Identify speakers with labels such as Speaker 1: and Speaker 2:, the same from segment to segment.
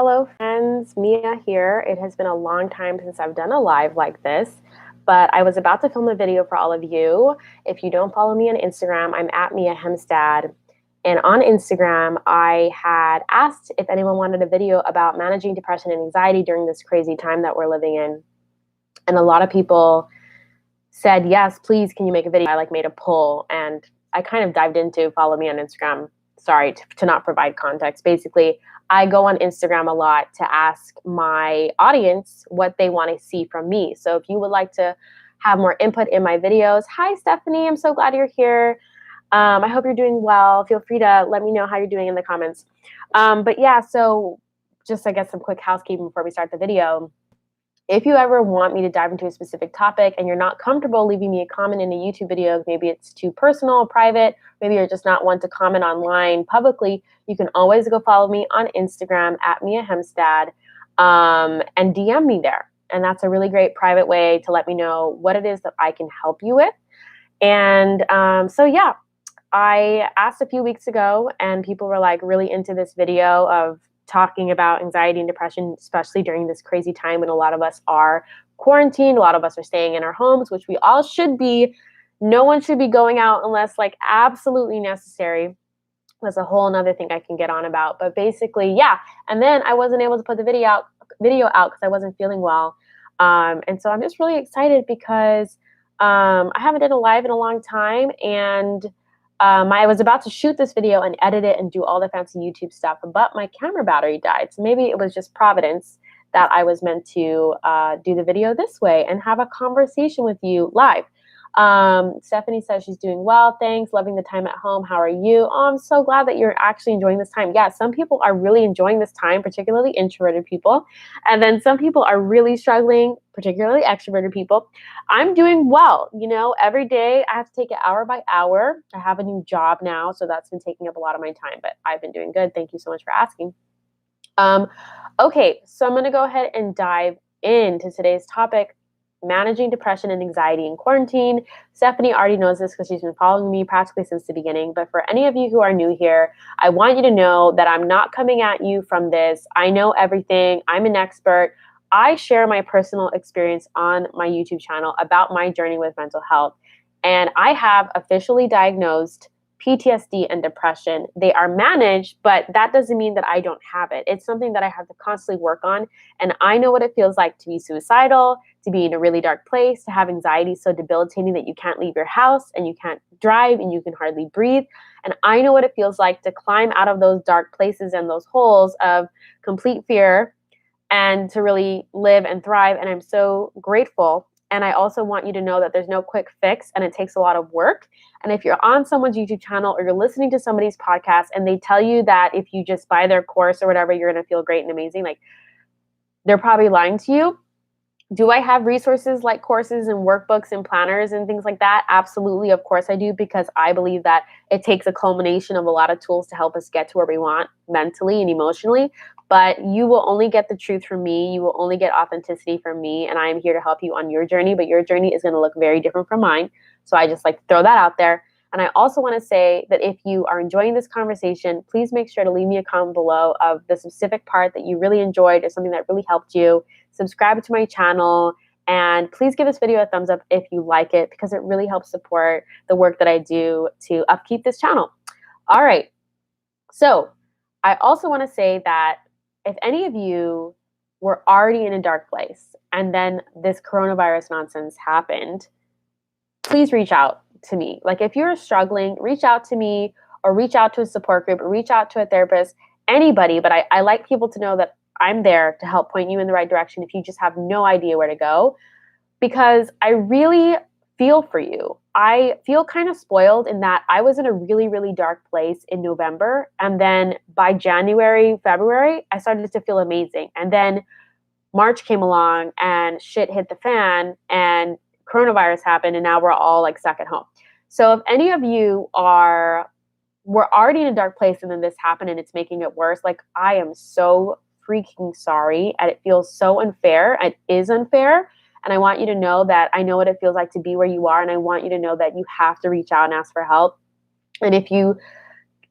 Speaker 1: Hello friends, Mia here. It has been a long time since I've done a live like this, but I was about to film a video for all of you. If you don't follow me on Instagram, I'm at Mia Hemstad. And on Instagram, I had asked if anyone wanted a video about managing depression and anxiety during this crazy time that we're living in. And a lot of people said, yes, please, can you make a video? I made a poll and I kind of dived into follow me on Instagram. Sorry to not provide context. Basically, I go on Instagram a lot to ask my audience what they want to see from me. So if you would like to have more input in my videos, hi Stephanie, I'm so glad you're here. I hope you're doing well. Feel free to let me know how you're doing in the comments. But yeah, so just I guess some quick housekeeping before we start the video. If you ever want me to dive into a specific topic and you're not comfortable leaving me a comment in a YouTube video, maybe it's too personal or private, maybe you're just not one to comment online publicly, you can always go follow me on Instagram at Mia Hemstad and DM me there. And that's a really great private way to let me know what it is that I can help you with. And so yeah, I asked a few weeks ago and people were like really into this video of talking about anxiety and depression, especially during this crazy time when a lot of us are quarantined, a lot of us are staying in our homes, which we all should be. No one should be going out unless absolutely necessary. That's a whole nother thing I can get on about. But basically, yeah. And then I wasn't able to put the video out because I wasn't feeling well. And so I'm just really excited because I haven't done a live in a long time, and I was about to shoot this video and edit it and do all the fancy YouTube stuff, but my camera battery died. So maybe it was just providence that I was meant to do the video this way and have a conversation with you live. Stephanie says she's doing well. Thanks. Loving the time at home. How are you? Oh, I'm so glad that you're actually enjoying this time. Yeah, some people are really enjoying this time, particularly introverted people. And then some people are really struggling, particularly extroverted people. I'm doing well. You know, every day I have to take it hour by hour. I have a new job now, so that's been taking up a lot of my time, but I've been doing good. Thank you so much for asking. Okay, so I'm going to go ahead and dive into today's topic, managing depression and anxiety in quarantine. Stephanie already knows this because she's been following me practically since the beginning. But for any of you who are new here, I want you to know that I'm not coming at you from this. I know everything. I'm an expert. I share my personal experience on my YouTube channel about my journey with mental health. And I have officially diagnosed PTSD and depression. They are managed, but that doesn't mean that I don't have it. It's something that I have to constantly work on. And I know what it feels like to be suicidal, to be in a really dark place, to have anxiety so debilitating that you can't leave your house and you can't drive and you can hardly breathe. And I know what it feels like to climb out of those dark places and those holes of complete fear and to really live and thrive. And I'm so grateful. And I also want you to know that there's no quick fix and it takes a lot of work. And if you're on someone's YouTube channel or you're listening to somebody's podcast and they tell you that if you just buy their course or whatever, you're going to feel great and amazing, they're probably lying to you. Do I have resources like courses and workbooks and planners and things like that? Absolutely. Of course I do, because I believe that it takes a culmination of a lot of tools to help us get to where we want mentally and emotionally. But you will only get the truth from me. You will only get authenticity from me. And I am here to help you on your journey, but your journey is going to look very different from mine. So I just like to throw that out there. And I also want to say that if you are enjoying this conversation, please make sure to leave me a comment below of the specific part that you really enjoyed or something that really helped you. Subscribe to my channel, and please give this video a thumbs up if you like it, because it really helps support the work that I do to upkeep this channel. All right. So I also want to say that if any of you were already in a dark place and then this coronavirus nonsense happened, please reach out to me. If you're struggling, reach out to me or reach out to a support group or reach out to a therapist, anybody. But I like people to know that I'm there to help point you in the right direction if you just have no idea where to go, because I really feel for you. I feel kind of spoiled in that I was in a really, really dark place in November. And then by January, February, I started to feel amazing. And then March came along and shit hit the fan and coronavirus happened. And now we're all stuck at home. So if any of you we're already in a dark place and then this happened and it's making it worse, I am so freaking sorry. And it feels so unfair. It is unfair. And I want you to know that I know what it feels like to be where you are. And I want you to know that you have to reach out and ask for help. And if you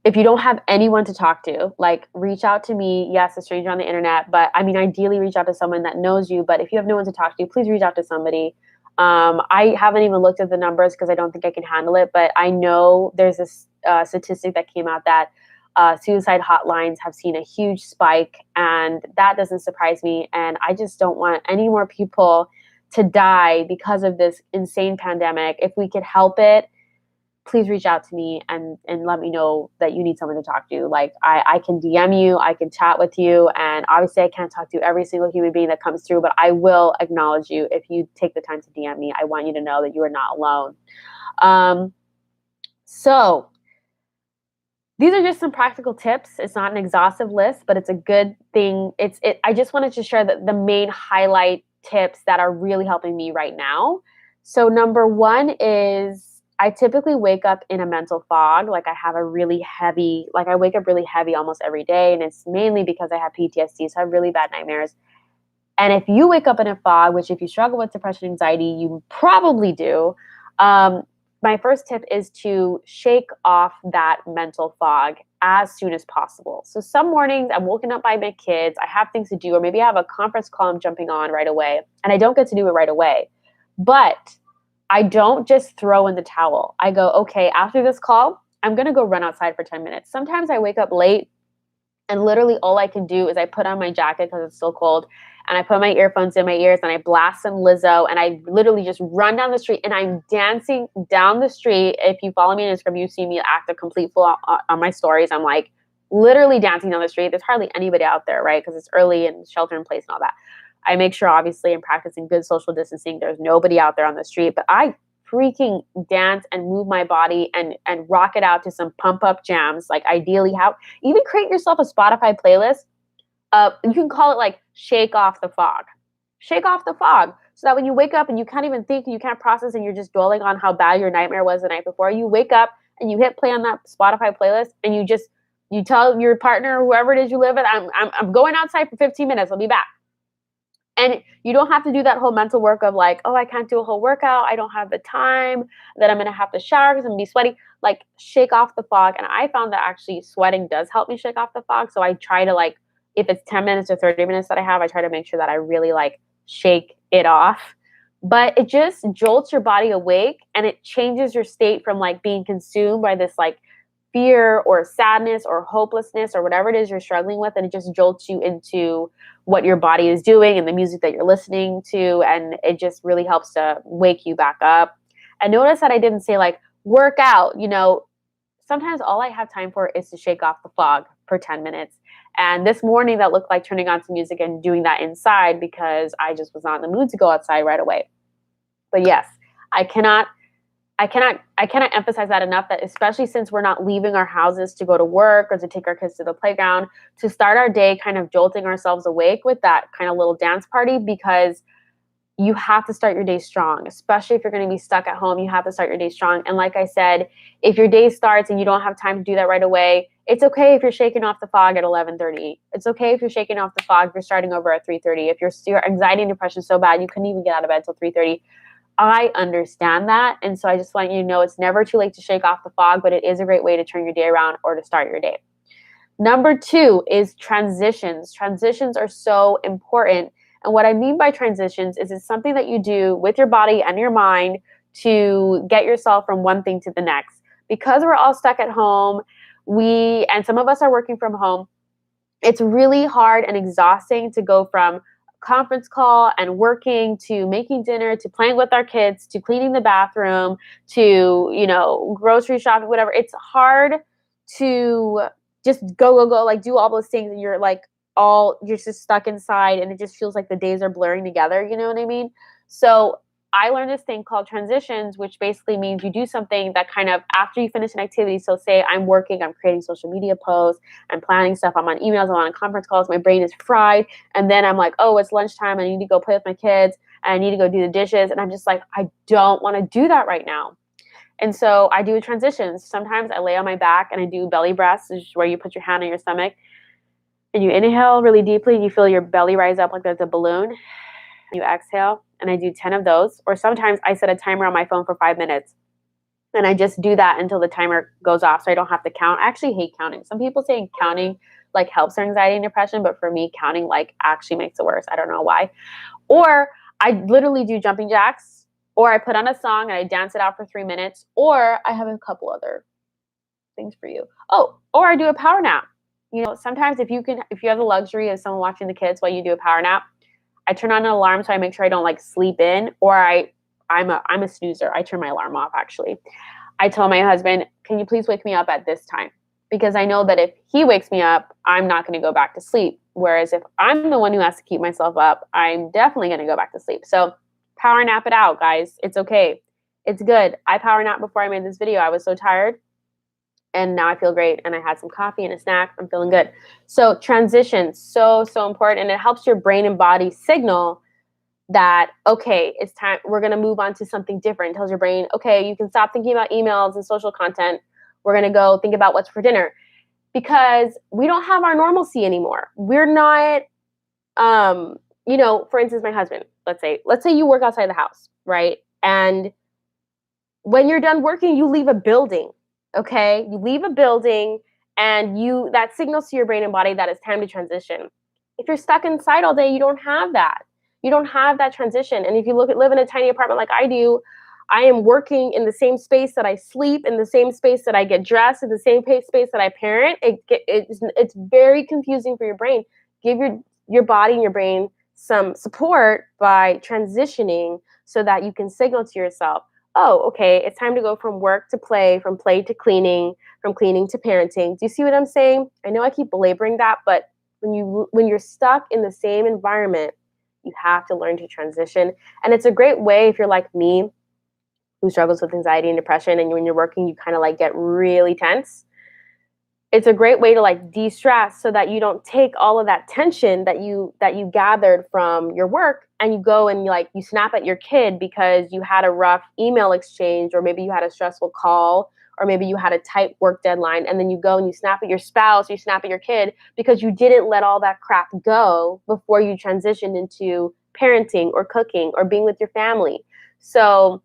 Speaker 1: If you don't have anyone to talk to, like reach out to me. Yes, a stranger on the internet, but I mean, ideally reach out to someone that knows you. But if you have no one to talk to, please reach out to somebody. I haven't even looked at the numbers because I don't think I can handle it. But I know there's this statistic that came out that suicide hotlines have seen a huge spike, and that doesn't surprise me. And I just don't want any more people to die because of this insane pandemic. If we could help it, please reach out to me and let me know that you need someone to talk to. Like I can DM you, I can chat with you, and obviously I can't talk to every single human being that comes through, but I will acknowledge you if you take the time to DM me. I want you to know that you are not alone. So these are just some practical tips. It's not an exhaustive list, but it's a good thing. I just wanted to share the main highlight tips that are really helping me right now. So number one is I typically wake up in a mental fog. Like I have a really heavy, like I wake up really heavy almost every day. And it's mainly because I have PTSD. So I have really bad nightmares. And if you wake up in a fog, which if you struggle with depression, anxiety, you probably do, my first tip is to shake off that mental fog as soon as possible. So some mornings I'm woken up by my kids, I have things to do, or maybe I have a conference call I'm jumping on right away, and I don't get to do it right away. But I don't just throw in the towel. I go, okay, after this call, I'm going to go run outside for 10 minutes. Sometimes I wake up late and literally all I can do is I put on my jacket because it's still cold, and I put my earphones in my ears and I blast some Lizzo, and I literally just run down the street and I'm dancing down the street. If you follow me on Instagram, you see me act a complete fool on my stories. I'm like literally dancing down the street. There's hardly anybody out there, right? Because it's early and shelter in place and all that. I make sure, obviously, I'm practicing good social distancing. There's nobody out there on the street, but I freaking dance and move my body and rock it out to some pump up jams. Like ideally, even create yourself a Spotify playlist. You can call it like shake off the fog. Shake off the fog. So that when you wake up and you can't even think, you can't process, and you're just dwelling on how bad your nightmare was the night before, you wake up and you hit play on that Spotify playlist and you tell your partner or whoever it is you live with, I'm going outside for 15 minutes. I'll be back. And you don't have to do that whole mental work of like, oh, I can't do a whole workout. I don't have the time. That I'm going to have to shower because I'm going to be sweaty. Like shake off the fog. And I found that actually sweating does help me shake off the fog. So I try to like, if it's 10 minutes or 30 minutes that I have, I try to make sure that I really like shake it off. But it just jolts your body awake, and it changes your state from like being consumed by this like fear or sadness or hopelessness or whatever it is you're struggling with, and it just jolts you into what your body is doing and the music that you're listening to, and it just really helps to wake you back up. And notice that I didn't say like work out. Sometimes all I have time for is to shake off the fog for 10 minutes. And this morning that looked like turning on some music and doing that inside because I just was not in the mood to go outside right away. But yes, I cannot emphasize that enough, that especially since we're not leaving our houses to go to work or to take our kids to the playground, to start our day kind of jolting ourselves awake with that kind of little dance party, because you have to start your day strong, especially if you're going to be stuck at home. You have to start your day strong. And like I said, if your day starts and you don't have time to do that right away, it's okay if you're shaking off the fog at 11:30. It's okay if you're shaking off the fog if you're starting over at 3:30. If your anxiety and depression is so bad you couldn't even get out of bed until 3:30. I understand that. And so I just want you to know it's never too late to shake off the fog, but it is a great way to turn your day around or to start your day. Number 2 is transitions. Transitions are so important. And what I mean by transitions is it's something that you do with your body and your mind to get yourself from one thing to the next. Because we're all stuck at home, and some of us are working from home, it's really hard and exhausting to go from conference call and working to making dinner to playing with our kids to cleaning the bathroom to grocery shopping, whatever. It's hard to just go like do all those things, and you're just stuck inside, and it just feels like the days are blurring together, you know what I mean? So I learned this thing called transitions, which basically means you do something that kind of after you finish an activity. So say I'm working, I'm creating social media posts, I'm planning stuff, I'm on emails, I'm on conference calls, my brain is fried. And then I'm like, oh, it's lunchtime. I need to go play with my kids and I need to go do the dishes. And I'm just like, I don't want to do that right now. And so I do transitions. Sometimes I lay on my back and I do belly breaths, which is where you put your hand on your stomach and you inhale really deeply and you feel your belly rise up like there's a balloon. You exhale, and I do 10 of those. Or sometimes I set a timer on my phone for 5 minutes. And I just do that until the timer goes off so I don't have to count. I actually hate counting. Some people say counting like helps their anxiety and depression, but for me, counting like actually makes it worse. I don't know why. Or I literally do jumping jacks, or I put on a song and I dance it out for 3 minutes, or I have a couple other things for you. Oh, or I do a power nap. You know, sometimes if you have the luxury of someone watching the kids while you do a power nap, I turn on an alarm so I make sure I don't like sleep in, or I'm a snoozer. I turn my alarm off actually. I tell my husband, can you please wake me up at this time? Because I know that if he wakes me up, I'm not going to go back to sleep. Whereas if I'm the one who has to keep myself up, I'm definitely going to go back to sleep. So power nap it out, guys. It's okay. It's good. I power nap before I made this video. I was so tired. And now I feel great. And I had some coffee and a snack. I'm feeling good. So transition, so important. And it helps your brain and body signal that, okay, it's time, we're going to move on to something different. It tells your brain, okay, you can stop thinking about emails and social content. We're going to go think about what's for dinner, because we don't have our normalcy anymore. We're not, you know, for instance, my husband, let's say you work outside the house, right? And when you're done working, you leave a building, okay? You leave a building and that signals to your brain and body that it's time to transition. If you're stuck inside all day, you don't have that. You don't have that transition. And if you live in a tiny apartment like I do, I am working in the same space that I sleep, in the same space that I get dressed, in the same space that I parent. It's very confusing for your brain. Give your body and your brain some support by transitioning so that you can signal to yourself, oh, okay, it's time to go from work to play, from play to cleaning, from cleaning to parenting. Do you see what I'm saying? I know I keep belaboring that, but when you're stuck in the same environment, you have to learn to transition. And it's a great way if you're like me, who struggles with anxiety and depression, and when you're working, you kind of like get really tense. It's a great way to like de-stress so that you don't take all of that tension that you gathered from your work and you go and you snap at your kid because you had a rough email exchange, or maybe you had a stressful call, or maybe you had a tight work deadline, and then you go and you snap at your spouse, you snap at your kid because you didn't let all that crap go before you transitioned into parenting or cooking or being with your family. So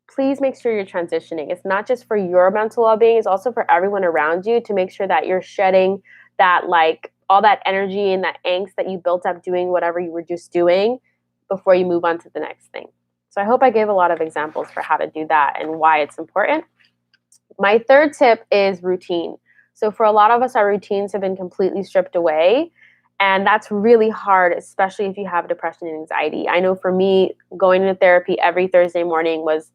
Speaker 1: please make sure you're transitioning. It's not just for your mental well-being, it's also for everyone around you, to make sure that you're shedding that, like, all that energy and that angst that you built up doing whatever you were just doing before you move on to the next thing. So I hope I gave a lot of examples for how to do that and why it's important. My third tip is routine. So for a lot of us, our routines have been completely stripped away. And that's really hard, especially if you have depression and anxiety. I know for me, going to therapy every Thursday morning was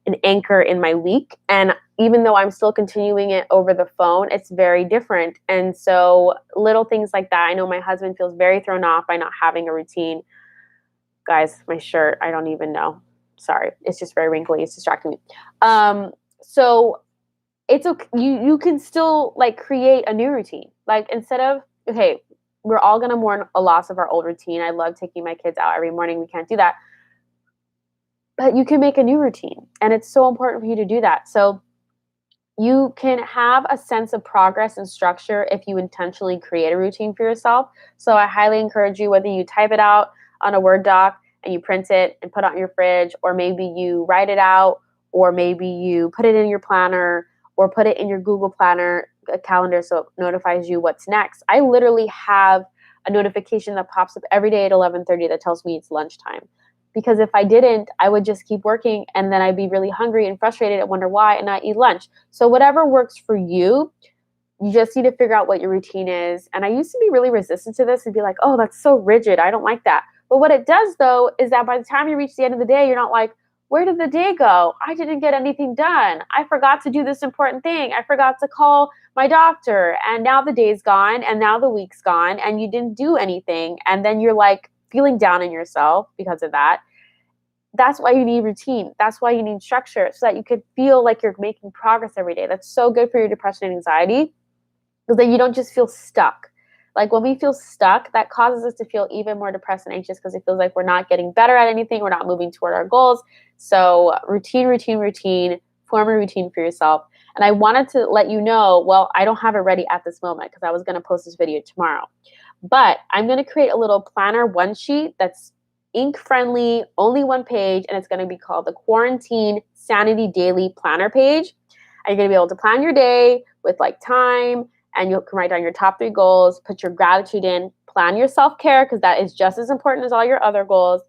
Speaker 1: an anchor in my week. And even though I'm still continuing it over the phone, it's very different. And so little things like that. I know my husband feels very thrown off by not having a routine. Guys, my shirt, I don't even know. Sorry. It's just very wrinkly. It's distracting me. So it's okay. You can still like create a new routine. Like instead of, okay, we're all going to mourn a loss of our old routine. I love taking my kids out every morning. We can't do that. But you can make a new routine, and it's so important for you to do that. So you can have a sense of progress and structure if you intentionally create a routine for yourself. So I highly encourage you, whether you type it out on a Word doc and you print it and put it on your fridge, or maybe you write it out, or maybe you put it in your planner, or put it in your Google Planner, a calendar, so it notifies you what's next. I literally have a notification that pops up every day at 11:30 that tells me it's lunchtime. Because if I didn't, I would just keep working, and then I'd be really hungry and frustrated and wonder why, and not eat lunch. So whatever works for you, you just need to figure out what your routine is. And I used to be really resistant to this and be like, oh, that's so rigid. I don't like that. But what it does, though, is that by the time you reach the end of the day, you're not like, where did the day go? I didn't get anything done. I forgot to do this important thing. I forgot to call my doctor. And now the day's gone, and now the week's gone, and you didn't do anything. And then you're like, feeling down on yourself because of that. That's why you need routine. That's why you need structure, so that you could feel like you're making progress every day. That's so good for your depression and anxiety, because then you don't just feel stuck. Like when we feel stuck, that causes us to feel even more depressed and anxious, because it feels like we're not getting better at anything. We're not moving toward our goals. So routine, form a routine for yourself. And I wanted to let you know, well, I don't have it ready at this moment because I was going to post this video tomorrow. But I'm going to create a little planner one sheet that's ink friendly, only one page, and it's going to be called the Quarantine Sanity Daily Planner page. And you're going to be able to plan your day with like time, and you can write down your top 3 goals, put your gratitude in, plan your self-care because that is just as important as all your other goals.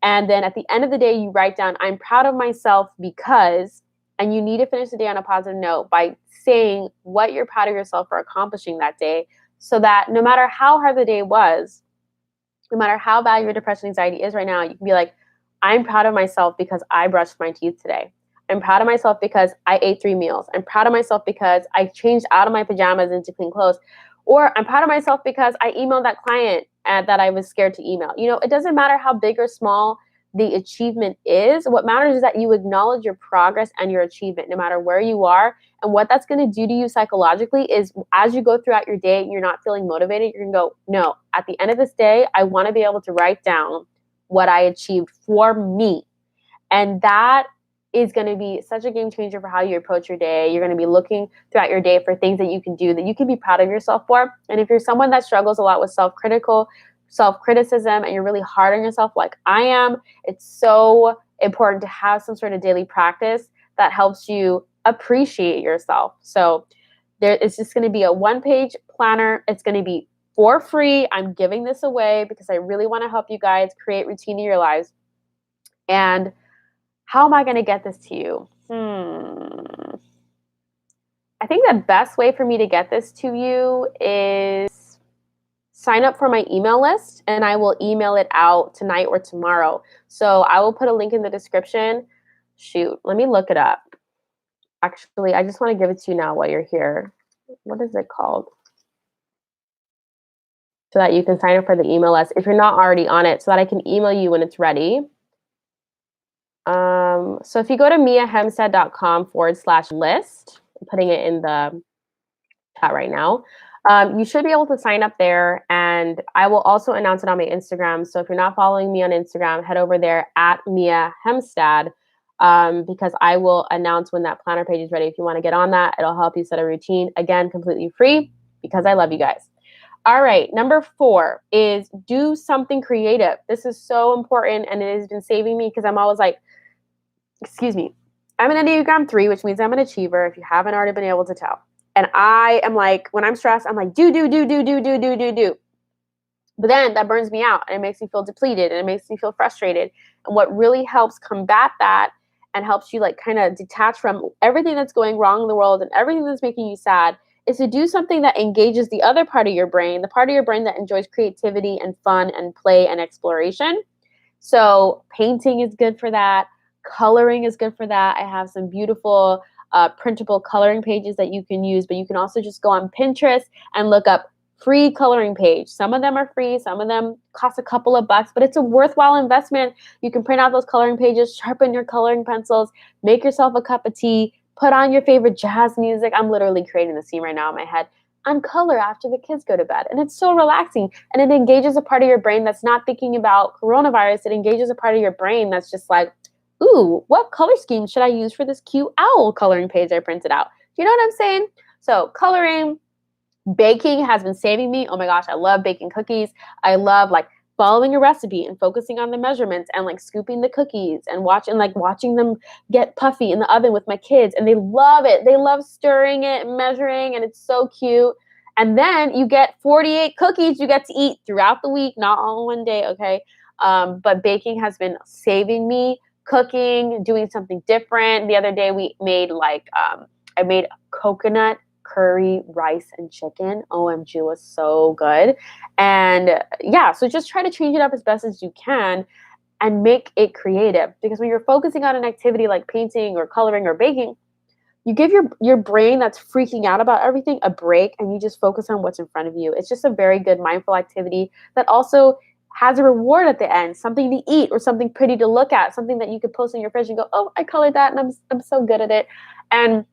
Speaker 1: And then at the end of the day, you write down, I'm proud of myself because, and you need to finish the day on a positive note by saying what you're proud of yourself for accomplishing that day, so that no matter how hard the day was, no matter how bad your depression anxiety is right now, you can be like, I'm proud of myself because I brushed my teeth today. I'm proud of myself because I ate 3 meals. I'm proud of myself because I changed out of my pajamas into clean clothes. Or I'm proud of myself because I emailed that client that I was scared to email. It doesn't matter how big or small the achievement is. What matters is that you acknowledge your progress and your achievement, no matter where you are. And what that's going to do to you psychologically is as you go throughout your day and you're not feeling motivated, you're going to go, no, at the end of this day, I want to be able to write down what I achieved for me. And that is going to be such a game changer for how you approach your day. You're going to be looking throughout your day for things that you can do that you can be proud of yourself for. And if you're someone that struggles a lot with self-criticism and you're really hard on yourself like I am, it's so important to have some sort of daily practice that helps you appreciate yourself. So it's just going to be a 1-page planner. It's going to be for free. I'm giving this away because I really want to help you guys create routine in your lives. And how am I going to get this to you? I think the best way for me to get this to you is sign up for my email list, and I will email it out tonight or tomorrow. So I will put a link in the description. Shoot, let me look it up. Actually, I just want to give it to you now while you're here. What is it called? So that you can sign up for the email list if you're not already on it, so that I can email you when it's ready. So if you go to miahemstead.com/list, I'm putting it in the chat right now. You should be able to sign up there, and I will also announce it on my Instagram. So if you're not following me on Instagram, head over there at Mia Hemstad, because I will announce when that planner page is ready. If you want to get on that, it'll help you set a routine. Again, completely free because I love you guys. All right, number 4 is do something creative. This is so important, and it has been saving me because I'm always like, excuse me, I'm an Enneagram 3, which means I'm an achiever, if you haven't already been able to tell. And I am like, when I'm stressed, I'm like, do. But then that burns me out, and it makes me feel depleted, and it makes me feel frustrated. And what really helps combat that and helps you like kind of detach from everything that's going wrong in the world and everything that's making you sad is to do something that engages the other part of your brain, the part of your brain that enjoys creativity and fun and play and exploration. So painting is good for that. Coloring is good for that. I have some beautiful printable coloring pages that you can use, but you can also just go on Pinterest and look up free coloring page. Some of them are free, some of them cost a couple of bucks, but it's a worthwhile investment. You can print out those coloring pages, sharpen your coloring pencils, make yourself a cup of tea, put on your favorite jazz music. I'm literally creating the scene right now in my head. On color after the kids go to bed. And it's so relaxing. And it engages a part of your brain that's not thinking about coronavirus. It engages a part of your brain that's just like, ooh, what color scheme should I use for this cute owl coloring page I printed out? You know what I'm saying? So coloring, baking has been saving me. Oh my gosh, I love baking cookies. I love like following a recipe and focusing on the measurements and like scooping the cookies and watching them get puffy in the oven with my kids. And they love it. They love stirring it, measuring, and it's so cute. And then you get 48 cookies you get to eat throughout the week, not all in one day, okay? But baking has been saving me. Cooking, doing something different. The other day we made I made coconut curry, rice, and chicken. OMG, it was so good. And yeah, so just try to change it up as best as you can and make it creative. Because when you're focusing on an activity like painting or coloring or baking, you give your brain that's freaking out about everything a break, and you just focus on what's in front of you. It's just a very good mindful activity that also has a reward at the end, something to eat or something pretty to look at, something that you could post in your fridge and go, oh, I colored that and I'm so good at it. And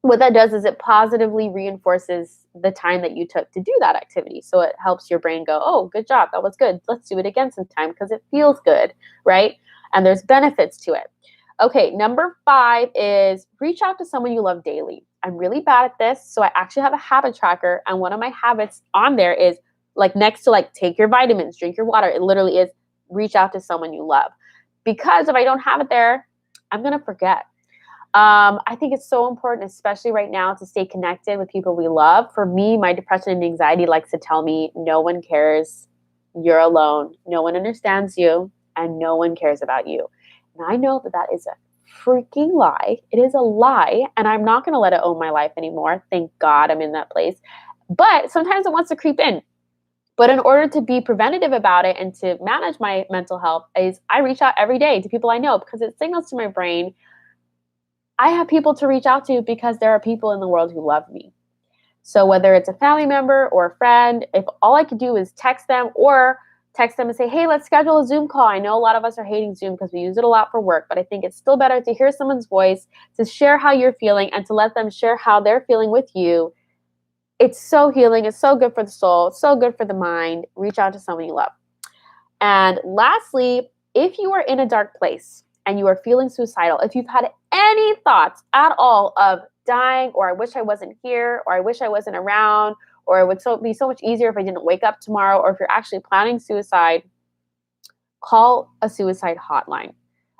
Speaker 1: what that does is it positively reinforces the time that you took to do that activity. So it helps your brain go, oh, good job. That was good. Let's do it again sometime because it feels good, right? And there's benefits to it. Okay, number 5 is reach out to someone you love daily. I'm really bad at this. So I actually have a habit tracker. And one of my habits on there is like next to like take your vitamins, drink your water. It literally is reach out to someone you love. Because if I don't have it there, I'm going to forget. I think it's so important, especially right now, to stay connected with people we love. For me, my depression and anxiety likes to tell me no one cares. You're alone. No one understands you, and no one cares about you. And I know that that is a freaking lie. It is a lie, and I'm not going to let it own my life anymore. Thank God I'm in that place. But sometimes it wants to creep in. But in order to be preventative about it and to manage my mental health, is I reach out every day to people I know, because it signals to my brain, I have people to reach out to because there are people in the world who love me. So whether it's a family member or a friend, if all I could do is text them and say, hey, let's schedule a Zoom call. I know a lot of us are hating Zoom because we use it a lot for work, but I think it's still better to hear someone's voice, to share how you're feeling, and to let them share how they're feeling with you. It's so healing. It's so good for the soul. It's so good for the mind. Reach out to someone you love. And lastly, if you are in a dark place and you are feeling suicidal, if you've had any thoughts at all of dying, or I wish I wasn't here, or I wish I wasn't around, or it would be so much easier if I didn't wake up tomorrow, or if you're actually planning suicide, call a suicide hotline.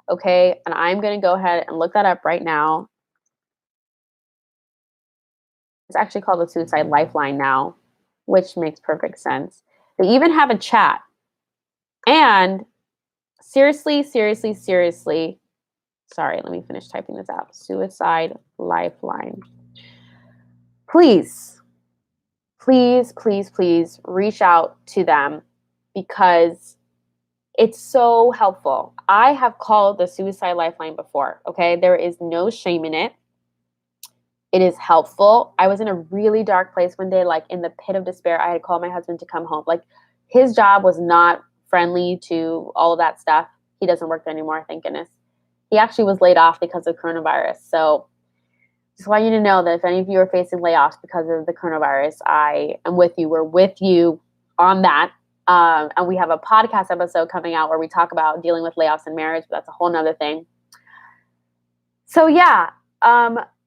Speaker 1: Okay? And I'm going to go ahead and look that up right now. It's actually called the Suicide Lifeline now, which makes perfect sense. They even have a chat. And seriously, sorry, let me finish typing this out. Suicide Lifeline. Please reach out to them, because it's so helpful. I have called the Suicide Lifeline before, okay? There is no shame in it. It is helpful. I was in a really dark place one day, like in the pit of despair. I had called my husband to come home. Like, his job was not friendly to all of that stuff. He doesn't work there anymore, thank goodness. He actually was laid off because of coronavirus. So just want you to know that if any of you are facing layoffs because of the coronavirus, I am with you. We're with you on that. And we have a podcast episode coming out where we talk about dealing with layoffs in marriage, but that's a whole nother thing. So yeah,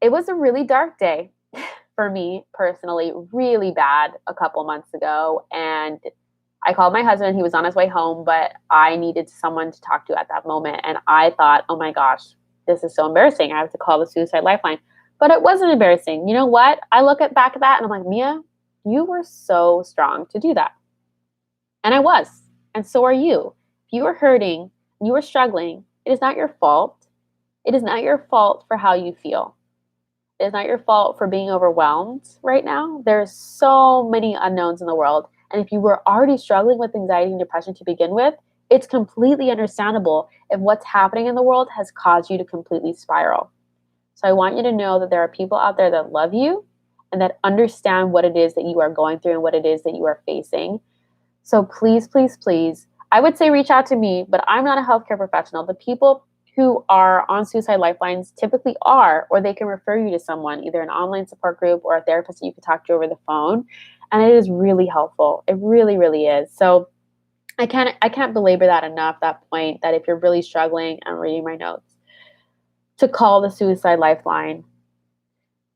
Speaker 1: it was a really dark day for me personally, really bad a couple months ago. And I called my husband. He was on his way home, but I needed someone to talk to at that moment. And I thought, oh my gosh, this is so embarrassing. I have to call the Suicide Lifeline. But it wasn't embarrassing. You know what? I look back at that and I'm like, Mia, you were so strong to do that. And I was. And so are you. If you are hurting, you are struggling, it is not your fault. It is not your fault for how you feel. It is not your fault for being overwhelmed right now. There's so many unknowns in the world. And if you were already struggling with anxiety and depression to begin with, it's completely understandable if what's happening in the world has caused you to completely spiral. So I want you to know that there are people out there that love you and that understand what it is that you are going through and what it is that you are facing. So please, I would say reach out to me, but I'm not a healthcare professional. The people who are on Suicide Lifelines typically are, or they can refer you to someone, either an online support group or a therapist that you can talk to over the phone. And it is really helpful. It really, really is. So I can't belabor that enough, that point, that if you're really struggling, I'm reading my notes, to call the Suicide Lifeline,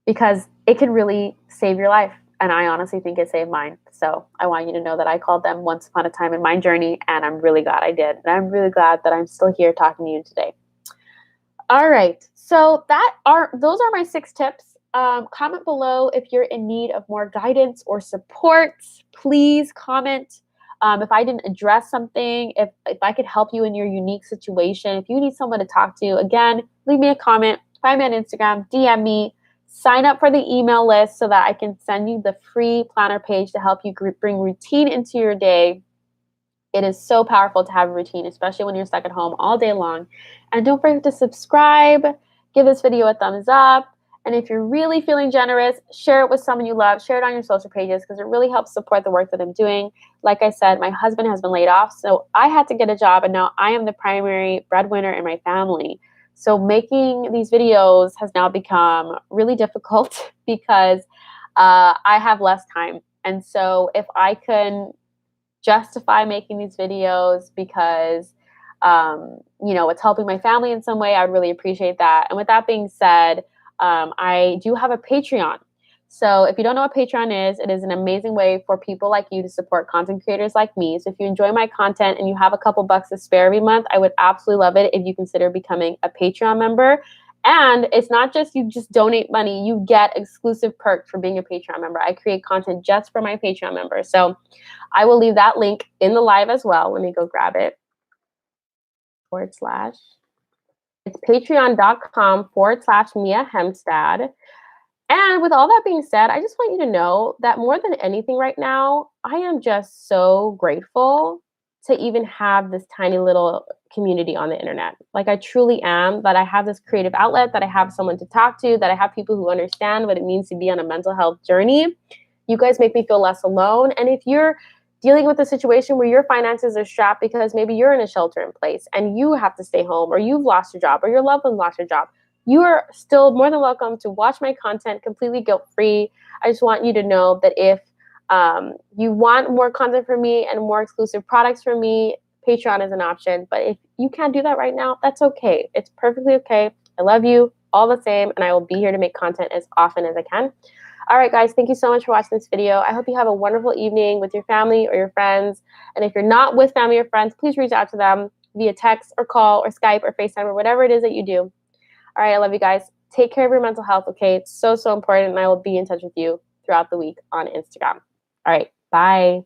Speaker 1: because it can really save your life. And I honestly think it saved mine. So I want you to know that I called them once upon a time in my journey, and I'm really glad I did. And I'm really glad that I'm still here talking to you today. All right. So those are my 6 tips. Comment below if you're in need of more guidance or support. Please comment. If I didn't address something, if I could help you in your unique situation, if you need someone to talk to, again, leave me a comment, find me on Instagram, DM me, sign up for the email list so that I can send you the free planner page to help you bring routine into your day. It is so powerful to have a routine, especially when you're stuck at home all day long. And don't forget to subscribe, give this video a thumbs up. And if you're really feeling generous, share it with someone you love. Share it on your social pages, because it really helps support the work that I'm doing. Like I said, my husband has been laid off, so I had to get a job, and now I am the primary breadwinner in my family. So making these videos has now become really difficult because I have less time. And so if I can justify making these videos because it's helping my family in some way, I would really appreciate that. And with that being said, I do have a Patreon. So if you don't know what Patreon is, it is an amazing way for people like you to support content creators like me. So if you enjoy my content and you have a couple bucks to spare every month, I would absolutely love it if you consider becoming a Patreon member. And it's not just you just donate money, you get exclusive perks for being a Patreon member. I create content just for my Patreon members. So I will leave that link in the live as well. Let me go grab it. / It's patreon.com/Mia Hemstad. And with all that being said, I just want you to know that more than anything right now, I am just so grateful to even have this tiny little community on the internet. Like, I truly am, that I have this creative outlet, that I have someone to talk to, that I have people who understand what it means to be on a mental health journey. You guys make me feel less alone. And if you're dealing with a situation where your finances are strapped because maybe you're in a shelter in place and you have to stay home, or you've lost your job, or your loved one lost your job, you are still more than welcome to watch my content completely guilt-free. I just want you to know that if you want more content from me and more exclusive products from me, Patreon is an option. But if you can't do that right now, that's okay. It's perfectly okay. I love you all the same, and I will be here to make content as often as I can. All right, guys, thank you so much for watching this video. I hope you have a wonderful evening with your family or your friends. And if you're not with family or friends, please reach out to them via text or call or Skype or FaceTime or whatever it is that you do. All right, I love you guys. Take care of your mental health, okay? It's so, so important, and I will be in touch with you throughout the week on Instagram. All right, bye.